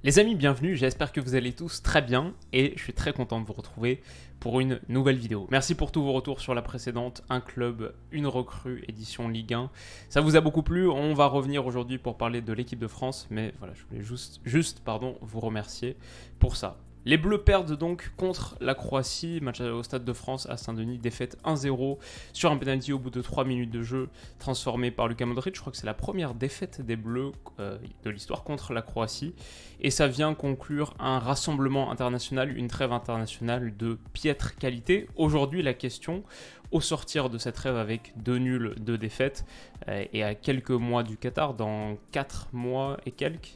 Les amis, bienvenue, j'espère que vous allez tous très bien et je suis très content de vous retrouver pour une nouvelle vidéo. Merci pour tous vos retours sur la précédente, un club, une recrue, édition Ligue 1. Ça vous a beaucoup plu, on va revenir aujourd'hui pour parler de l'équipe de France, mais voilà, je voulais juste vous remercier pour ça. Les Bleus perdent donc contre la Croatie, match au Stade de France à Saint-Denis, défaite 1-0 sur un penalty au bout de 3 minutes de jeu transformé par Luka Modric. Je crois que c'est la première défaite des Bleus de l'histoire contre la Croatie et ça vient conclure un rassemblement international, une trêve internationale de piètre qualité. Aujourd'hui, la question, au sortir de cette trêve avec 2 nuls, 2 défaites et à quelques mois du Qatar, dans 4 mois et quelques,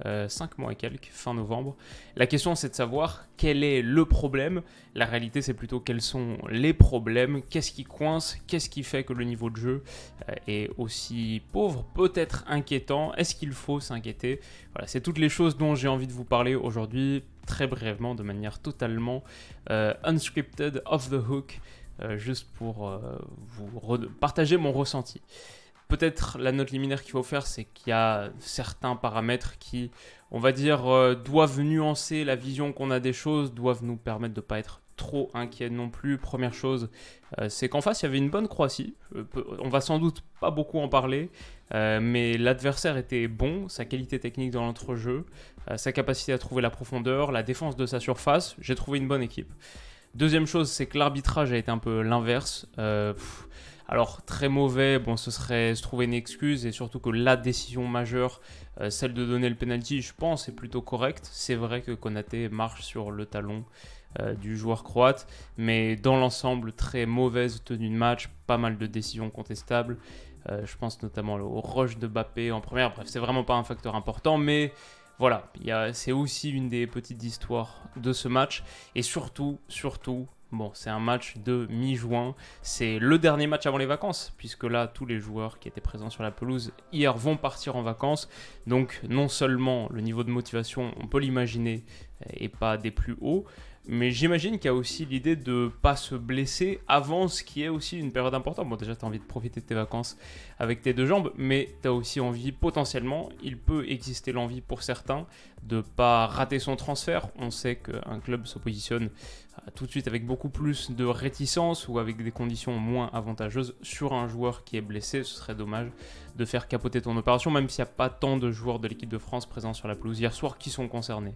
5 mois et quelques, fin novembre. La question c'est de savoir quel est le problème. La réalité c'est plutôt quels sont les problèmes, qu'est-ce qui coince, qu'est-ce qui fait que le niveau de jeu est aussi pauvre, peut-être inquiétant, est-ce qu'il faut s'inquiéter. Voilà, c'est toutes les choses dont j'ai envie de vous parler aujourd'hui, très brièvement, de manière totalement unscripted, off the hook, juste pour partager mon ressenti. Peut-être la note liminaire qu'il faut faire, c'est qu'il y a certains paramètres qui, on va dire, doivent nuancer la vision qu'on a des choses, doivent nous permettre de ne pas être trop inquiets non plus. Première chose, c'est qu'en face, il y avait une bonne Croatie. On va sans doute pas beaucoup en parler, mais l'adversaire était bon, sa qualité technique dans l'entrejeu, sa capacité à trouver la profondeur, la défense de sa surface. J'ai trouvé une bonne équipe. Deuxième chose, c'est que l'arbitrage a été un peu l'inverse. Alors très mauvais, bon ce serait se trouver une excuse et surtout que la décision majeure, celle de donner le penalty, je pense est plutôt correcte. C'est vrai que Konaté marche sur le talon du joueur croate, mais dans l'ensemble très mauvaise tenue de match, pas mal de décisions contestables. Je pense notamment au rush de Mbappé en première. Bref, c'est vraiment pas un facteur important, mais voilà, c'est aussi une des petites histoires de ce match et surtout. Bon, c'est un match de mi-juin, c'est le dernier match avant les vacances, puisque là, tous les joueurs qui étaient présents sur la pelouse hier vont partir en vacances. Donc, non seulement le niveau de motivation, on peut l'imaginer, est pas des plus hauts, mais j'imagine qu'il y a aussi l'idée de ne pas se blesser avant ce qui est aussi une période importante. Bon, déjà, tu as envie de profiter de tes vacances avec tes deux jambes, mais tu as aussi envie, potentiellement, il peut exister l'envie pour certains de ne pas rater son transfert. On sait qu'un club se positionne tout de suite avec beaucoup plus de réticence ou avec des conditions moins avantageuses sur un joueur qui est blessé. Ce serait dommage de faire capoter ton opération, même s'il n'y a pas tant de joueurs de l'équipe de France présents sur la pelouse hier soir qui sont concernés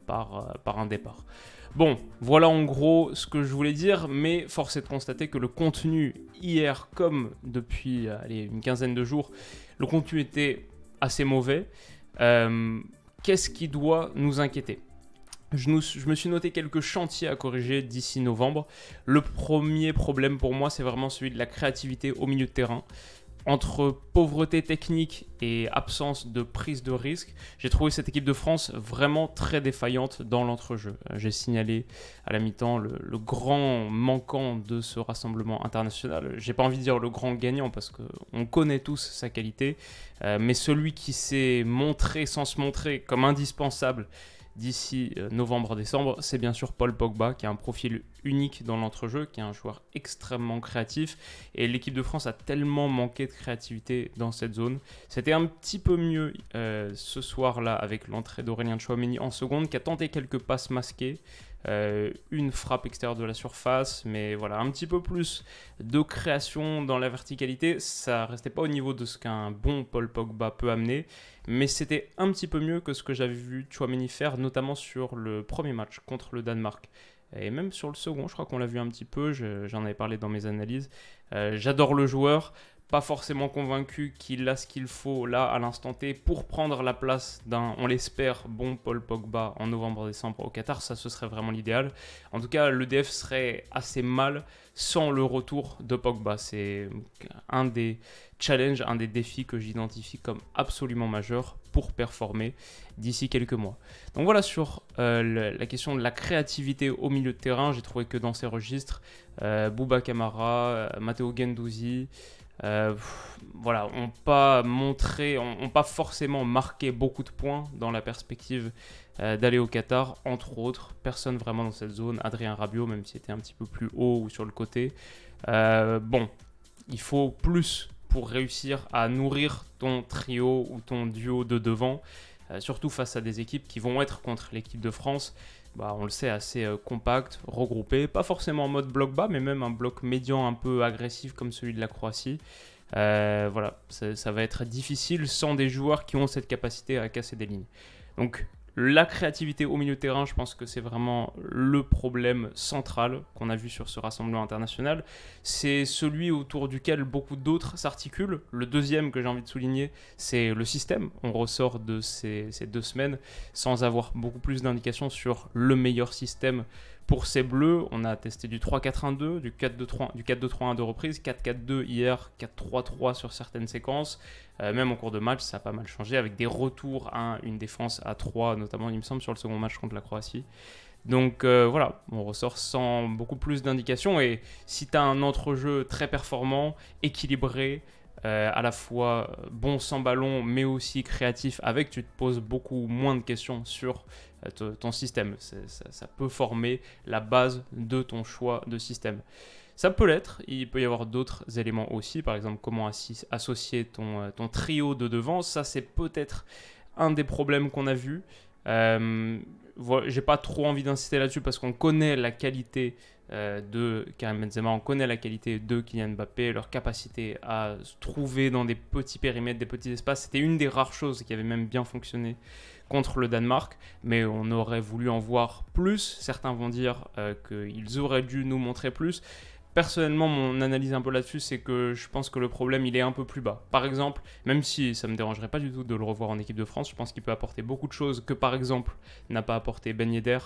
par un départ. Bon, voilà en gros ce que je voulais dire, mais force est de constater que le contenu hier, comme depuis une quinzaine de jours, le contenu était assez mauvais. Qu'est-ce qui doit nous inquiéter ? Je me suis noté quelques chantiers à corriger d'ici novembre. Le premier problème pour moi, c'est vraiment celui de la créativité au milieu de terrain. Entre pauvreté technique et absence de prise de risque, j'ai trouvé cette équipe de France vraiment très défaillante dans l'entrejeu. J'ai signalé à la mi-temps le grand manquant de ce rassemblement international. J'ai pas envie de dire le grand gagnant parce qu'on connaît tous sa qualité, mais celui qui s'est montré sans se montrer comme indispensable d'ici novembre-décembre, c'est bien sûr Paul Pogba qui a un profil unique dans l'entrejeu, qui est un joueur extrêmement créatif et l'équipe de France a tellement manqué de créativité dans cette zone. C'était un petit peu mieux ce soir-là avec l'entrée d'Aurélien Tchouaméni en seconde qui a tenté quelques passes masquées, une frappe extérieure de la surface, mais voilà, un petit peu plus de création dans la verticalité. Ça restait pas au niveau de ce qu'un bon Paul Pogba peut amener, mais c'était un petit peu mieux que ce que j'avais vu Tchouaméni faire, notamment sur le premier match contre le Danemark. Et même sur le second, je crois qu'on l'a vu un petit peu, j'en avais parlé dans mes analyses. J'adore le joueur, pas forcément convaincu qu'il a ce qu'il faut là à l'instant T pour prendre la place d'un, on l'espère, bon Paul Pogba en novembre-décembre au Qatar. Ça, ce serait vraiment l'idéal. En tout cas, l'EDF serait assez mal sans le retour de Pogba. C'est un des challenges, un des défis que j'identifie comme absolument majeur pour performer d'ici quelques mois. Donc voilà sur la question de la créativité au milieu de terrain. J'ai trouvé que dans ces registres, Bouba Kamara, Matteo Guendouzi, voilà, ont pas forcément marqué beaucoup de points dans la perspective d'aller au Qatar, entre autres. Personne vraiment dans cette zone. Adrien Rabiot, même s'il était un petit peu plus haut ou sur le côté. Bon, il faut plus pour réussir à nourrir ton trio ou ton duo de devant. surtout face à des équipes qui vont être contre l'équipe de France, on le sait, assez compact, regroupé, pas forcément en mode bloc bas, mais même un bloc médian un peu agressif comme celui de la Croatie. Voilà, ça va être difficile sans des joueurs qui ont cette capacité à casser des lignes. Donc la créativité au milieu de terrain, je pense que c'est vraiment le problème central qu'on a vu sur ce rassemblement international. C'est celui autour duquel beaucoup d'autres s'articulent. Le deuxième que j'ai envie de souligner, c'est le système. On ressort de ces 2 semaines sans avoir beaucoup plus d'indications sur le meilleur système pour ces Bleus. On a testé du 3-4-1-2, du 4-2-3-1 de reprise, 4-4-2 hier, 4-3-3 sur certaines séquences. Même en cours de match, ça a pas mal changé avec des retours à une défense à 3, notamment, il me semble, sur le second match contre la Croatie. Donc voilà, on ressort sans beaucoup plus d'indications. Et si tu as un entrejeu très performant, équilibré, à la fois bon sans ballon, mais aussi créatif avec, tu te poses beaucoup moins de questions sur ton système. Ça peut former la base de ton choix de système. Ça peut l'être, il peut y avoir d'autres éléments aussi, par exemple comment associer ton trio de devant, ça c'est peut-être un des problèmes qu'on a vu. J'ai pas trop envie d'insister là-dessus parce qu'on connaît la qualité de Karim Benzema, on connaît la qualité de Kylian Mbappé, leur capacité à se trouver dans des petits périmètres, des petits espaces. C'était une des rares choses qui avait même bien fonctionné contre le Danemark, mais on aurait voulu en voir plus. Certains vont dire qu'ils auraient dû nous montrer plus. Personnellement, mon analyse un peu là-dessus, c'est que je pense que le problème, il est un peu plus bas. Par exemple, même si ça ne me dérangerait pas du tout de le revoir en équipe de France, je pense qu'il peut apporter beaucoup de choses que, par exemple, n'a pas apporté Ben Yedder,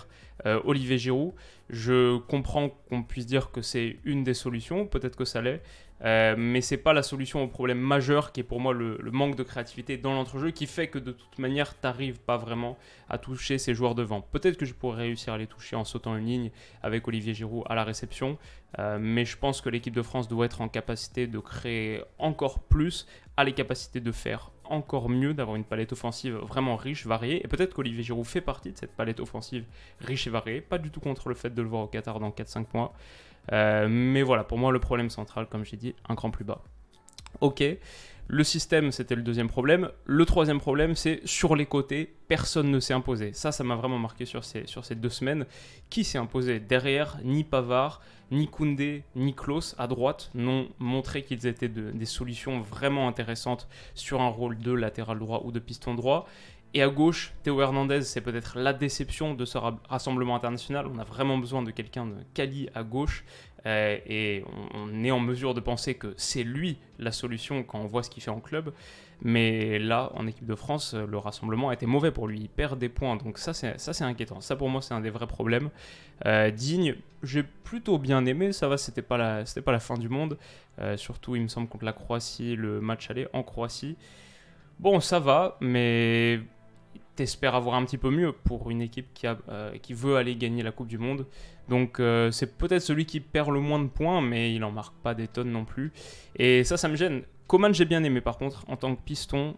Olivier Giroud. Je comprends qu'on puisse dire que c'est une des solutions, peut-être que ça l'est, mais c'est pas la solution au problème majeur qui est pour moi le manque de créativité dans l'entrejeu qui fait que de toute manière, tu n'arrives pas vraiment à toucher ces joueurs devant. Peut-être que je pourrais réussir à les toucher en sautant une ligne avec Olivier Giroud à la réception, mais je pense que l'équipe de France doit être en capacité de créer encore plus, a les capacités de faire encore mieux, d'avoir une palette offensive vraiment riche, variée, et peut-être qu'Olivier Giroud fait partie de cette palette offensive riche et variée, pas du tout contre le fait de le voir au Qatar dans 4-5 mois, mais voilà, pour moi le problème central, comme j'ai dit, un cran plus bas. Ok, le système c'était le deuxième problème. Le troisième problème c'est sur les côtés, personne ne s'est imposé. Ça m'a vraiment marqué sur ces 2 semaines. Qui s'est imposé derrière? Ni Pavard, ni Koundé, ni Klose à droite n'ont montré qu'ils étaient des solutions vraiment intéressantes sur un rôle de latéral droit ou de piston droit. Et à gauche, Théo Hernandez, c'est peut-être la déception de ce rassemblement international. On a vraiment besoin de quelqu'un de quali à gauche. Et on est en mesure de penser que c'est lui la solution quand on voit ce qu'il fait en club. Mais là, en équipe de France, le rassemblement a été mauvais pour lui. Il perd des points. Donc ça, c'est inquiétant. Ça, pour moi, c'est un des vrais problèmes. Digne, j'ai plutôt bien aimé. Ça va, c'était pas la fin du monde. Surtout, il me semble, contre la Croatie, le match aller en Croatie. Bon, ça va, mais t'espères avoir un petit peu mieux pour une équipe qui veut aller gagner la Coupe du Monde. Donc c'est peut-être celui qui perd le moins de points, mais il en marque pas des tonnes non plus. Et ça me gêne. Coman, j'ai bien aimé par contre, en tant que piston.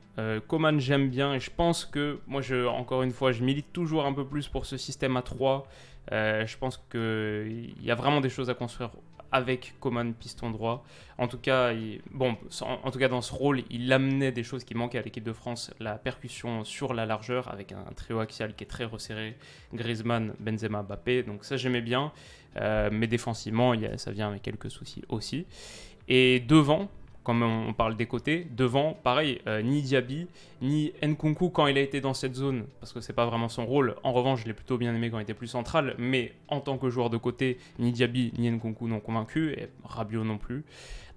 Coman, j'aime bien et je pense que, moi, encore une fois, je milite toujours un peu plus pour ce système à 3. Je pense qu'il y a vraiment des choses à construire avec Coman piston droit. En tout cas, en tout cas dans ce rôle, il amenait des choses qui manquaient à l'équipe de France, la percussion sur la largeur avec un trio axial qui est très resserré, Griezmann, Benzema, Mbappé. Donc ça j'aimais bien, mais défensivement ça vient avec quelques soucis aussi. Et devant, comme on parle des côtés, devant, pareil, ni Diaby, ni Nkunku quand il a été dans cette zone, parce que c'est pas vraiment son rôle. En revanche, je l'ai plutôt bien aimé quand il était plus central, mais en tant que joueur de côté, ni Diaby, ni Nkunku n'ont convaincu, et Rabiot non plus.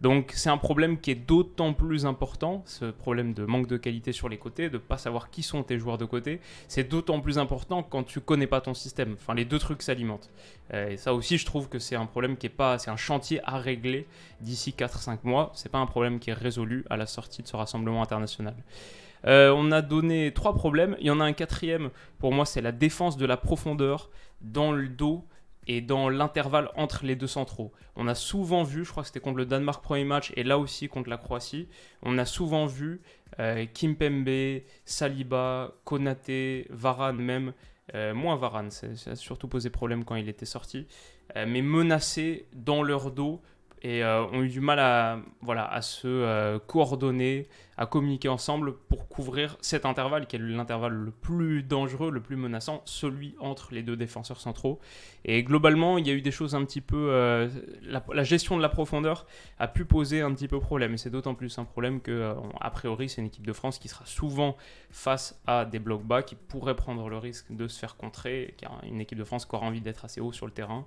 Donc c'est un problème qui est d'autant plus important, ce problème de manque de qualité sur les côtés, de ne pas savoir qui sont tes joueurs de côté. C'est d'autant plus important quand tu connais pas ton système. Enfin, les deux trucs s'alimentent. Et ça aussi, je trouve que c'est un problème c'est un chantier à régler d'ici 4-5 mois. C'est pas un problème qui est résolu à la sortie de ce rassemblement international. On a donné 3 problèmes. Il y en a un quatrième, pour moi, c'est la défense de la profondeur dans le dos et dans l'intervalle entre les deux centraux. On a souvent vu, je crois que c'était contre le Danemark premier match, et là aussi contre la Croatie, on a souvent vu Kimpembe, Saliba, Konaté, Varane même, moins Varane, ça a surtout posé problème quand il était sorti, mais menacés dans leur dos et ont eu du mal à se coordonner, à communiquer ensemble pour couvrir cet intervalle qui est l'intervalle le plus dangereux, le plus menaçant, celui entre les deux défenseurs centraux. Et globalement, il y a eu des choses un petit peu... la gestion de la profondeur a pu poser un petit peu problème. Et c'est d'autant plus un problème que, a priori, c'est une équipe de France qui sera souvent face à des blocs bas, qui pourrait prendre le risque de se faire contrer, car une équipe de France qui aura envie d'être assez haut sur le terrain.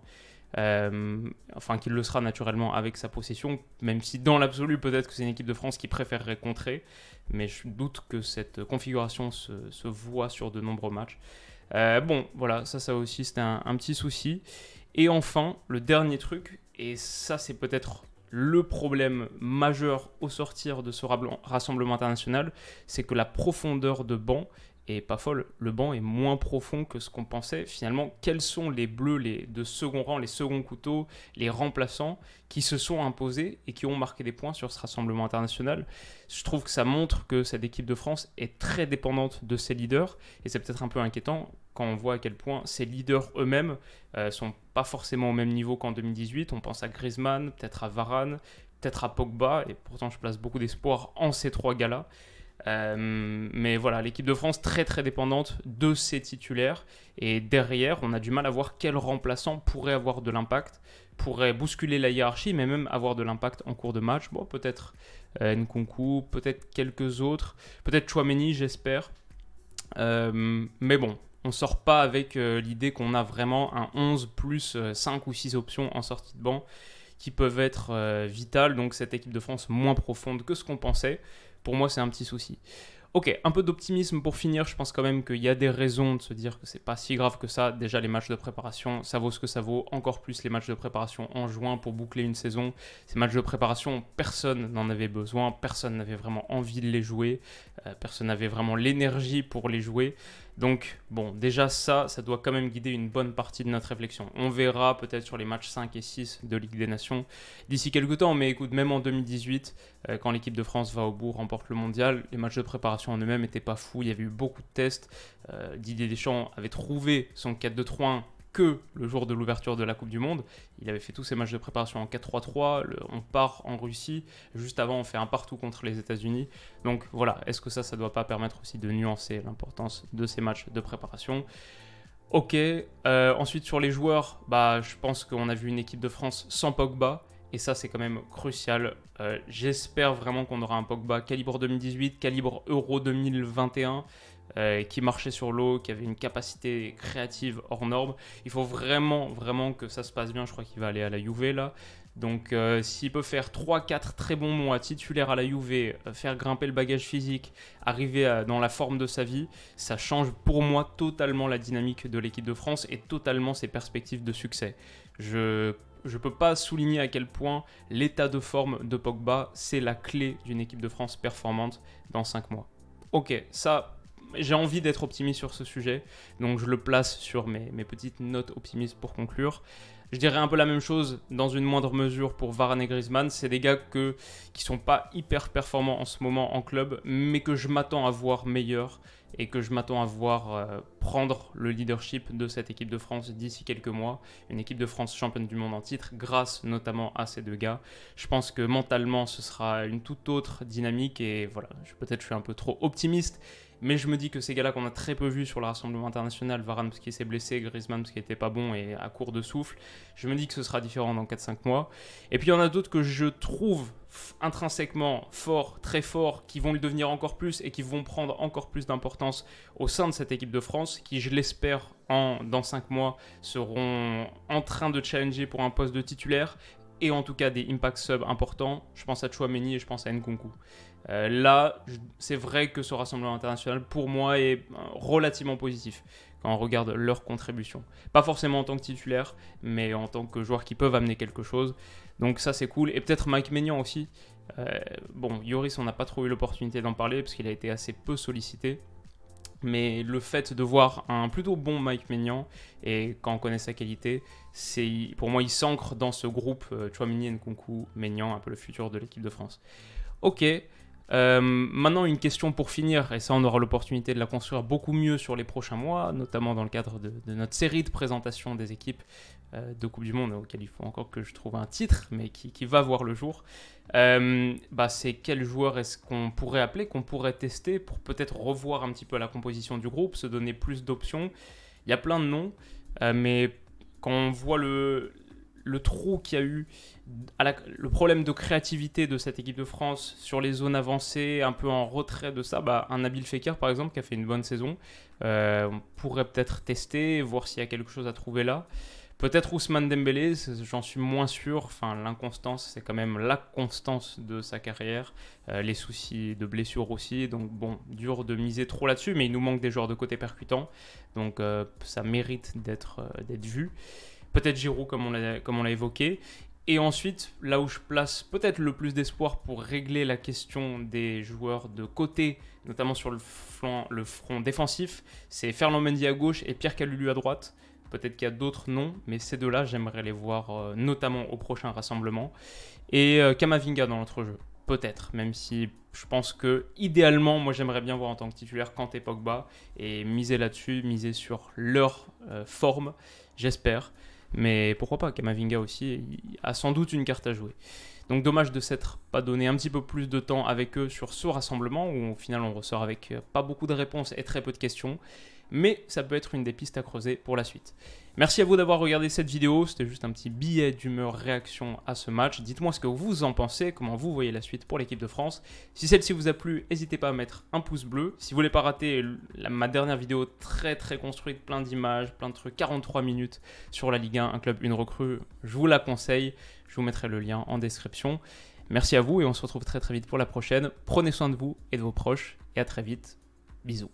Qu'il le sera naturellement avec sa possession, même si dans l'absolu peut-être que c'est une équipe de France qui préférerait contrer, mais je doute que cette configuration se voit sur de nombreux matchs. Voilà, ça aussi c'était un petit souci. Et enfin, le dernier truc, et ça c'est peut-être le problème majeur au sortir de ce rassemblement international, c'est que la profondeur de banc est pas folle. Le banc est moins profond que ce qu'on pensait. Finalement, quels sont les bleus de second rang, les seconds couteaux, les remplaçants qui se sont imposés et qui ont marqué des points sur ce rassemblement international? Je trouve que ça montre que cette équipe de France est très dépendante de ses leaders et c'est peut-être un peu inquiétant quand on voit à quel point ces leaders eux-mêmes sont pas forcément au même niveau qu'en 2018. On pense à Griezmann, peut-être à Varane, peut-être à Pogba, et pourtant je place beaucoup d'espoir en ces trois gars-là. Mais voilà, l'équipe de France très très dépendante de ses titulaires, et derrière on a du mal à voir quel remplaçant pourrait avoir de l'impact, pourrait bousculer la hiérarchie, mais même avoir de l'impact en cours de match. Bon, peut-être Nkunku, peut-être quelques autres, peut-être Tchouaméni, j'espère. Mais bon, on sort pas avec l'idée qu'on a vraiment un 11 plus 5 ou 6 options en sortie de banc qui peuvent être vitales, donc cette équipe de France moins profonde que ce qu'on pensait. Pour moi, c'est un petit souci. Ok, un peu d'optimisme pour finir. Je pense quand même qu'il y a des raisons de se dire que c'est pas si grave que ça. Déjà, les matchs de préparation, ça vaut ce que ça vaut. Encore plus les matchs de préparation en juin pour boucler une saison. Ces matchs de préparation, personne n'en avait besoin. Personne n'avait vraiment envie de les jouer. Personne n'avait vraiment l'énergie pour les jouer. Donc, bon, déjà ça doit quand même guider une bonne partie de notre réflexion. On verra peut-être sur les matchs 5 et 6 de Ligue des Nations d'ici quelques temps. Mais écoute, même en 2018, quand l'équipe de France va au bout, remporte le mondial, les matchs de préparation en eux-mêmes n'étaient pas fous. Il y avait eu beaucoup de tests. Didier Deschamps avait trouvé son 4-2-3-1 que le jour de l'ouverture de la Coupe du Monde. Il avait fait tous ses matchs de préparation en 4-3-3, on part en Russie, juste avant on fait un partout contre les États-Unis. Donc voilà, est-ce que ça ne doit pas permettre aussi de nuancer l'importance de ces matchs de préparation? Ok, ensuite sur les joueurs, je pense qu'on a vu une équipe de France sans Pogba, et ça c'est quand même crucial. J'espère vraiment qu'on aura un Pogba calibre 2018, calibre Euro 2021, qui marchait sur l'eau, qui avait une capacité créative hors norme. Il faut vraiment, vraiment que ça se passe bien. Je crois qu'il va aller à la Juve là. Donc s'il peut faire 3-4 très bons mois titulaire à la Juve, faire grimper le bagage physique, arriver dans la forme de sa vie, ça change pour moi totalement la dynamique de l'équipe de France et totalement ses perspectives de succès. Je ne peux pas souligner à quel point l'état de forme de Pogba, c'est la clé d'une équipe de France performante dans 5 mois. Ok, ça... J'ai envie d'être optimiste sur ce sujet, donc je le place sur mes petites notes optimistes pour conclure. Je dirais un peu la même chose dans une moindre mesure pour Varane et Griezmann. C'est des gars qui ne sont pas hyper performants en ce moment en club, mais que je m'attends à voir meilleurs et que je m'attends à voir prendre le leadership de cette équipe de France d'ici quelques mois. Une équipe de France championne du monde en titre, grâce notamment à ces deux gars. Je pense que mentalement, ce sera une toute autre dynamique et voilà, peut-être je suis un peu trop optimiste. Mais je me dis que ces gars-là qu'on a très peu vus sur le rassemblement international, Varane parce qu'il s'est blessé, Griezmann parce qu'il n'était pas bon et à court de souffle, je me dis que ce sera différent dans 4-5 mois. Et puis il y en a d'autres que je trouve intrinsèquement forts, très forts, qui vont le devenir encore plus et qui vont prendre encore plus d'importance au sein de cette équipe de France, qui je l'espère dans 5 mois seront en train de challenger pour un poste de titulaire et en tout cas des impact sub importants. Je pense à Tchouaméni et je pense à Nkunku. Là, c'est vrai que ce rassemblement international, pour moi, est relativement positif quand on regarde leur contribution. Pas forcément en tant que titulaire, mais en tant que joueurs qui peuvent amener quelque chose. Donc ça, c'est cool. Et peut-être Mike Maignan aussi. Lloris, on n'a pas trop eu l'opportunité d'en parler parce qu'il a été assez peu sollicité. Mais le fait de voir un plutôt bon Mike Maignan, et quand on connaît sa qualité, pour moi, il s'ancre dans ce groupe Tchouaméni, Nkunku, Maignan, un peu le futur de l'équipe de France. Ok. Maintenant, une question pour finir, et ça on aura l'opportunité de la construire beaucoup mieux sur les prochains mois, notamment dans le cadre de notre série de présentation des équipes de Coupe du Monde, auquel il faut encore que je trouve un titre, mais qui va voir le jour. C'est quel joueur est-ce qu'on pourrait appeler, qu'on pourrait tester pour peut-être revoir un petit peu la composition du groupe, se donner plus d'options. Il y a plein de noms, mais quand on voit le trou qu'il y a eu, le problème de créativité de cette équipe de France sur les zones avancées, un peu en retrait de ça, un Nabil Fekir par exemple qui a fait une bonne saison, on pourrait peut-être tester, voir s'il y a quelque chose à trouver là. Peut-être Ousmane Dembélé, j'en suis moins sûr. Enfin, l'inconstance, c'est quand même la constance de sa carrière. Les soucis de blessure aussi. Donc bon, dur de miser trop là-dessus, mais il nous manque des joueurs de côté percutants. Donc ça mérite d'être vu. Peut-être Giroud, comme on l'a évoqué. Et ensuite, là où je place peut-être le plus d'espoir pour régler la question des joueurs de côté, notamment sur le front défensif, c'est Ferland Mendy à gauche et Pierre Kalulu à droite. Peut-être qu'il y a d'autres noms, mais ces deux-là, j'aimerais les voir notamment au prochain rassemblement. Et Kamavinga dans notre jeu, peut-être, même si je pense que idéalement, moi j'aimerais bien voir en tant que titulaire Kanté, Pogba, et miser là-dessus, miser sur leur forme, j'espère. Mais pourquoi pas, Kamavinga aussi il a sans doute une carte à jouer. Donc dommage de s'être pas donné un petit peu plus de temps avec eux sur ce rassemblement, où au final on ressort avec pas beaucoup de réponses et très peu de questions. Mais ça peut être une des pistes à creuser pour la suite. Merci à vous d'avoir regardé cette vidéo, c'était juste un petit billet d'humeur réaction à ce match. Dites-moi ce que vous en pensez, comment vous voyez la suite pour l'équipe de France. Si celle-ci vous a plu, n'hésitez pas à mettre un pouce bleu. Si vous voulez pas rater ma dernière vidéo très très construite, plein d'images, plein de trucs, 43 minutes sur la Ligue 1, un club, une recrue, je vous la conseille. Je vous mettrai le lien en description. Merci à vous et on se retrouve très très vite pour la prochaine. Prenez soin de vous et de vos proches et à très vite. Bisous.